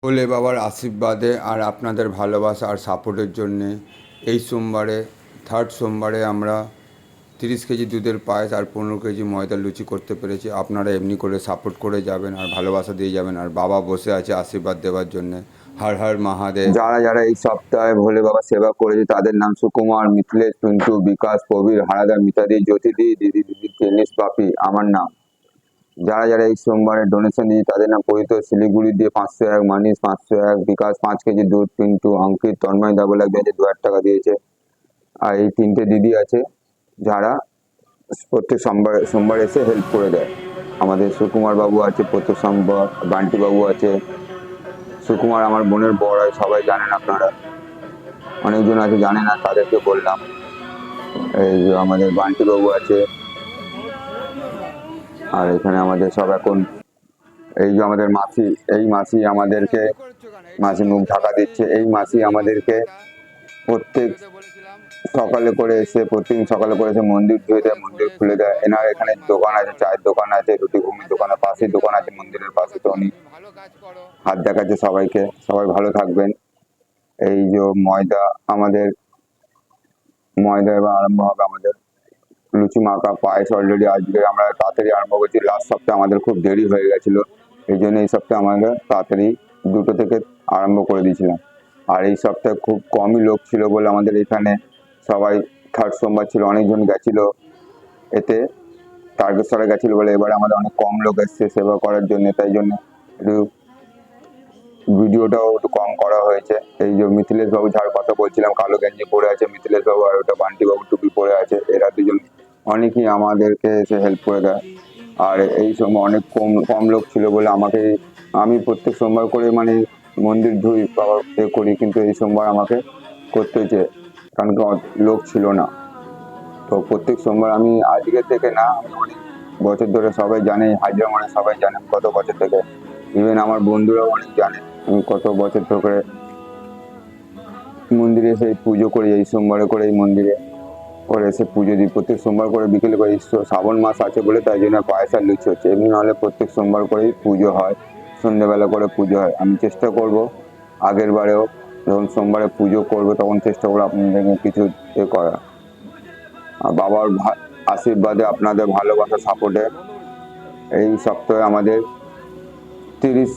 ভোলে বাবার আশীর্বাদে আর আপনাদের ভালোবাসা আর সাপোর্টের জন্যে এই সোমবারে থার্ড সোমবারে আমরা 30 কেজি দুধের পায়েস আর 15 কেজি ময়দার লুচি করতে পেরেছি। আপনারা এমনি করে সাপোর্ট করে যাবেন আর ভালোবাসা দিয়ে যাবেন। আর বাবা বসে আছে আশীর্বাদ দেওয়ার জন্যে। হর হর মহাদেব। যারা যারা এই সপ্তাহে ভোলে বাবা সেবা করেছে তাদের নাম সুকুমার, মিথিলেশ, পিন্টু, বিকাশ, প্রবীর, হারাদা, মিতাদি, জ্যোতিদি, দিদি দিদি, টেনিস, পাপি, আমার নাম। যারা যারা এই সোমবারে ডোনেশন দিয়েছে তাদের নাম পরিত শিলিগুড়ি দিয়ে 501, মানিস 501, বিকাশ 5 কেজি দুধ, পিন্টু, অঙ্কিত, তন্ময় ডাবল এক দিয়েছে 2000 টাকা দিয়েছে। আর এই 3টে দিদি আছে যারা প্রত্যেক সোমবার এসে হেল্প করে দেয়। আমাদের সুকুমার বাবু আছে প্রত্যেক সোমবার, বান্টি বাবু আছে। সুকুমার আমার বোনের বড় হয়, সবাই জানেন আপনারা। অনেকজন আছে জানে না, তাদেরকে বললাম। এই যে আমাদের বান্টি বাবু আছে। আর এখানে আমাদের সব এখন এই যে আমাদের মাসি, এই মাসি আমাদেরকে, মাসি মুখ ঢাকা দিচ্ছে। এই মাসি আমাদেরকে প্রত্যেক সকালে করে এসে, প্রতিদিন সকালে করে এসে মন্দির ধুয়ে দেয়, মন্দির খুলে দেয়। এনার এখানে দোকান আছে, চায়ের দোকান আছে, রুটি ঘুগনির দোকানের পাশেই দোকান আছে মন্দিরের পাশে। তো উনি হাত দেখাচ্ছে সবাইকে। সবাই ভালো থাকবেন। এই যে ময়দা এবার আরম্ভ হবে আমাদের লুচি মাখা পায়েস। অলরেডি আজকে আমরা তাড়াতাড়ি আরম্ভ করছি। লাস্ট সপ্তাহে আমাদের খুব দেরি হয়ে গেছিলো, এই জন্য এই সপ্তাহে আমাদের তাড়াতাড়ি 2টো থেকে আরম্ভ করে দিয়েছিলাম। আর এই সপ্তাহে খুব কমই লোক ছিল বলে আমাদের এখানে সবাই থার্ড সোমবার ছিল, অনেকজন গেছিলো এতে, তারকেশ্বরে গেছিলো বলে এবারে আমাদের অনেক কম লোক এসছে সেবা করার জন্য। তাই জন্য একটু ভিডিওটাও একটু কম করা হয়েছে। এই যে মিথিলেশ বাবু যার কথা বলছিলাম, কালো গেঞ্জি পরে আছে মিথিলেশ বাবু, আর ওটা বান্টি বাবু টুপি পরে আছে। এরা দুজন অনেকেই আমাদেরকে এসে হেল্প করে দেয়। আর এই সময় অনেক কম লোক ছিল বলে আমি প্রত্যেক সোমবার করে মানে মন্দির ধুই বাবা করি, কিন্তু এই সোমবার আমাকে করতে হয়েছে কারণ লোক ছিল না। তো প্রত্যেক সোমবার আমি আজকে থেকে না, আমি অনেক বছর ধরে, সবাই জানে হাজিরা মানে সবাই জানে কত বছর থেকে, ইভেন আমার বন্ধুরাও অনেক জানে আমি কত বছর ধরে মন্দিরে এসে পুজো করি। এই সোমবারে করে এই মন্দিরে করে এসে পুজো দিই প্রত্যেক সোমবার করে বিকেলে করে। শ্রাবণ মাস আছে বলে তাই জন্য পায়েস আর লুচি হচ্ছে, এমনি নাহলে প্রত্যেক সোমবার করেই পুজো হয়, সন্ধ্যেবেলা করে পুজো হয়। আমি চেষ্টা করব আগের বারেও যখন সোমবারে পুজো করবো তখন চেষ্টা করবো আপনাদেরকে কিছু করার। আর বাবার আশীর্বাদে আপনাদের ভালোবাসা সাপোর্টে এই সপ্তাহে আমাদের 30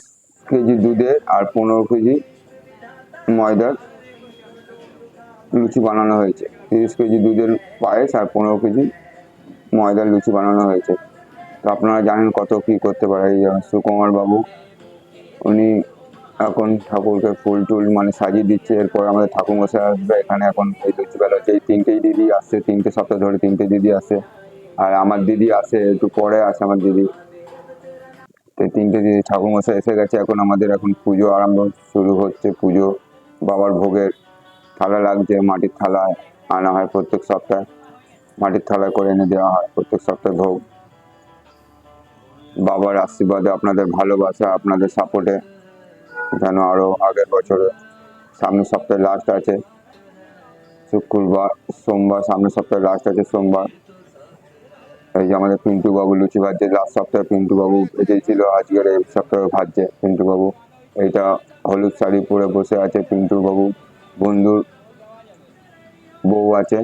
কেজি দুধে আর 15 কেজি ময়দার লুচি বানানো হয়েছে। 30 কেজি দুধের পায়েস আর 15 কেজি ময়দার লুচি বানানো হয়েছে। তো আপনারা জানেন কত কি করতে পারে। এই সুকুমার বাবু উনি এখন ঠাকুরকে ফুল টুল মানে সাজিয়ে দিচ্ছে। এরপর আমাদের ঠাকুর মশাই আসবে এখানে। এখন এই লুচি বেলা হচ্ছে, এই 3টেই দিদি আসছে, 3টে সপ্তাহ ধরে 3টে দিদি আসে। আর আমার দিদি আসে একটু পরে আসে আমার দিদি। তো 3টে দিদি ঠাকুর মশাই এসে গেছে। এখন আমাদের পুজো আরম্ভ শুরু হচ্ছে। পুজো বাবার ভোগের থালা লাগছে, মাটির থালায় আনা হয় প্রত্যেক সপ্তাহে, মাটির থালায় করে এনে দেওয়া হয় প্রত্যেক সপ্তাহে ভোগ। বাবার আশীর্বাদে আপনাদের ভালোবাসা আপনাদের সাপোর্টে যেন আরো আগের বছরে, সামনের সপ্তাহে লাস্ট আছে সোমবার, সামনের সপ্তাহে লাস্ট আছে সোমবার। এই যে আমাদের পিন্টু বাবু লুচি ভাজছে, লাস্ট সপ্তাহে পিন্টু বাবু ভেজেছিল, আজকের এই সপ্তাহে ভাজছে পিন্টু বাবু। এইটা হলুদ শাড়ি পরে বসে আছে পিন্টু বাবু, বন্ধুর বউ আছে।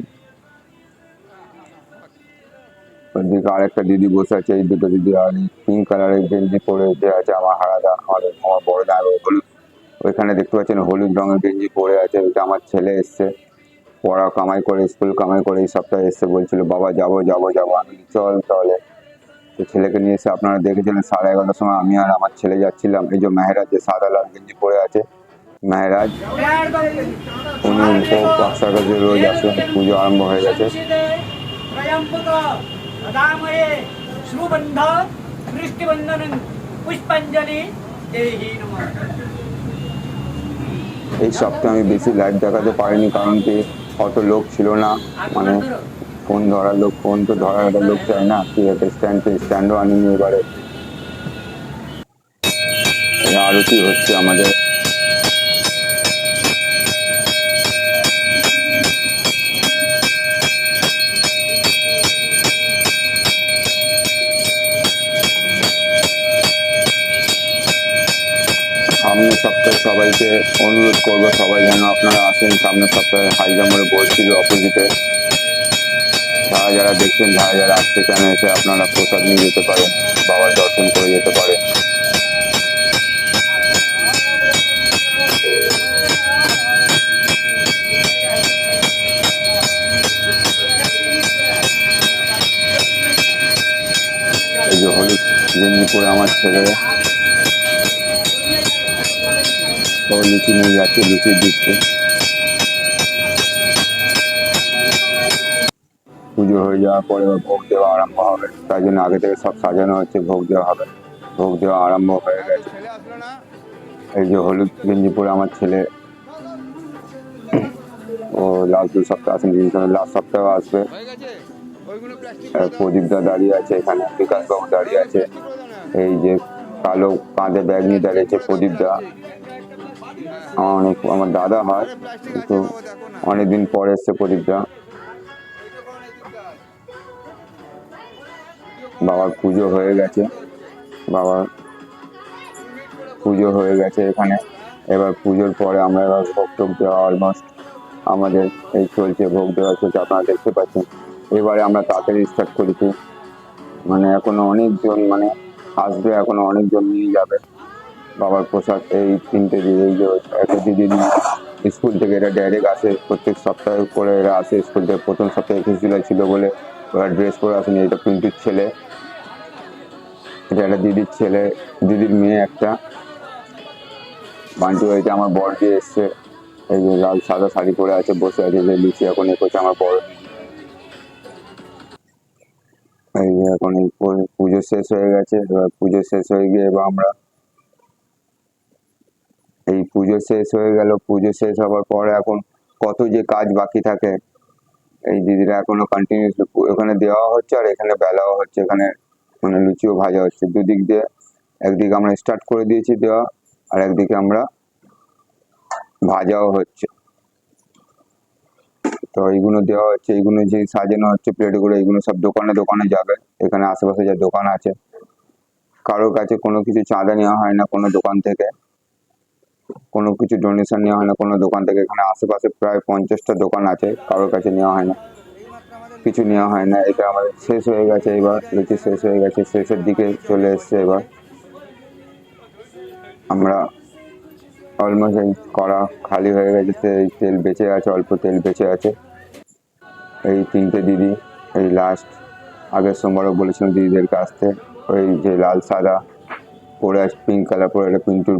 ওইদিকে আরেকটা দিদি বসে আছে, এই দুটো দিদি। আর পিঙ্ক কালারের গেঞ্জি পরে যে আছে আমার হারাদা, আমার বড় দাঁড়ো হলুদ, ওইখানে দেখতে পাচ্ছেন হলুদ রঙের গেঞ্জি পরে আছে। ওইটা আমার ছেলে এসছে পড়া কামাই করে, স্কুল কামাই করে এই সপ্তাহে এসছে, বলছিল বাবা যাবো। আমি চল তাহলে। তো ছেলেকে নিয়ে এসে আপনারা দেখেছিলেন 11:30টার সময় আমি আর আমার ছেলে যাচ্ছিলাম। এই যে মেহরাজ যে সাদা লাল গেঞ্জি পরে আছে, মেহরাজ উনি বাক্সার কাছে রোজ আসেন। পুজো আরম্ভ হয়ে গেছে। এই সপ্তাহে আমি বেশি লাইভ দেখাতে পারিনি কারণ কি অত লোক ছিল না, মানে ফোন ধরার লোক, ফোন তো ধরার একটা লোক চাই না, কি একটা স্ট্যান্ডও আনিনি। এবারে আরতি হচ্ছে আমাদের। সামনের সপ্তাহে সবাইকে অনুরোধ করবো, সবাই যেন আপনারা আসেন। সামনের সপ্তাহে হাইজা মোড়ে বলছিল অপোজিটে। যারা যারা দেখছেন, যারা যারা আসতে চান, এসে আপনারা প্রসাদ নিয়ে যেতে পারেন, বাবার দর্শন করে যেতে পারেন। এই যে হলুদ গেঞ্জি পরে আমার ছেলে ও লুচি নিয়ে যাচ্ছে, লুচি দিচ্ছে। পুজো হয়ে যাওয়ার পরে ভোগ দেওয়া আরম্ভ হবে, তাই জন্য আগে থেকে সব সাজানো হচ্ছে, ভোগ দেওয়া হবে। ভোগ দেওয়া আরম্ভ হয়ে গেছে। এই যে হলুদ গেঞ্জি পরে আমার ছেলে, ও লাস্ট 2 সপ্তাহ আসেন, লাস্ট সপ্তাহে আসবে। প্রদীপদা দাঁড়িয়ে আছে এখানে, বিকাশবাবু দাঁড়িয়ে আছে। এই যে কালো কাঁধে ব্যাগ নিয়ে দাঁড়িয়েছে প্রদীপদা, আমার দাদা হয়, কিন্তু অনেকদিন পর এসছে প্রদীপদা। বাবার পুজো হয়ে গেছে, বাবার পুজো হয়ে গেছে এখানে। এবার পুজোর পরে আমরা এবার ভোগ টোগ দেওয়া অলমোস্ট আমাদের এই চলছে, ভোগ দেওয়া চলছে, আপনারা দেখতে পাচ্ছেন। এবারে আমরা তাড়াতাড়ি স্টার্ট করেছি, মানে এখনো অনেকজন মানে আসবে, এখনো অনেকজন নিয়ে যাবে বাবার প্রসাদ। এই 3টে দিদি, এই যে একটা দিদি স্কুল থেকে, এরা ডাইরেক্ট আসে, প্রত্যেক সপ্তাহে করে এরা আসে স্কুল থেকে। প্রথম সপ্তাহে 21 জুলাই ছিল বলে ওরা ড্রেস পরে আসেনি। এটা পিন্টুর ছেলে, এটা একটা দিদির ছেলে, দিদির মেয়ে একটা বান্টু হয়েছে। আমার বর দিয়ে এসছে, এই যে লাল সাদা শাড়ি পরে আছে, বসে আছে, যে লুচি এখন এ করছে আমার বড় দিদি। এই যে এখন এই পুজো শেষ হয়ে গেছে, এবার পুজো শেষ হয়ে গিয়ে এবার আমরা এই পুজো শেষ হয়ে গেল। পুজো শেষ হওয়ার পরে এখন কত যে কাজ বাকি থাকে, এই দিদিরা এখনো কন্টিনিউসলি ওখানে দেওয়া হচ্ছে, আর এখানে বেলাও হচ্ছে, এখানে মানে লুচিও ভাজা হচ্ছে। দুদিক দিয়ে, একদিকে আমরা স্টার্ট করে দিয়েছি দেওয়া, আর একদিকে আমরা ভাজাও হচ্ছে। তো এইগুলো দেওয়া হচ্ছে, এইগুলো যে সাজানো হচ্ছে প্লেটগুলো, এইগুলো সব দোকানে দোকানে যাবে। এখানে আশেপাশে যে দোকান আছে, কারোর কাছে কোনো কিছু চাঁদা নেওয়া হয় না, কোনো দোকান থেকে কোনো কিছু ডোনেশন নেওয়া হয় না কোনো দোকান থেকে। এখানে আশেপাশে প্রায় 50টা দোকান আছে, কারোর কাছে নেওয়া হয় না, কিছু নেওয়া হয় না। এটা আমাদের শেষ হয়ে গেছে, এবার লুচি শেষ হয়ে গেছে, শেষের দিকে চলে এসছে। এবার আমরা অলমোস্ট এই কড়া খালি হয়ে গেছে, এই তেল বেঁচে আছে, অল্প তেল বেঁচে আছে। এই 3টে দিদি, এই লাস্ট আগের সোমবারও বলেছিলাম দিদিদেরকে আসতে। ওই যে লাল সাদা পরে আছে, পিঙ্ক কালার পরে, এটা পিন্টুর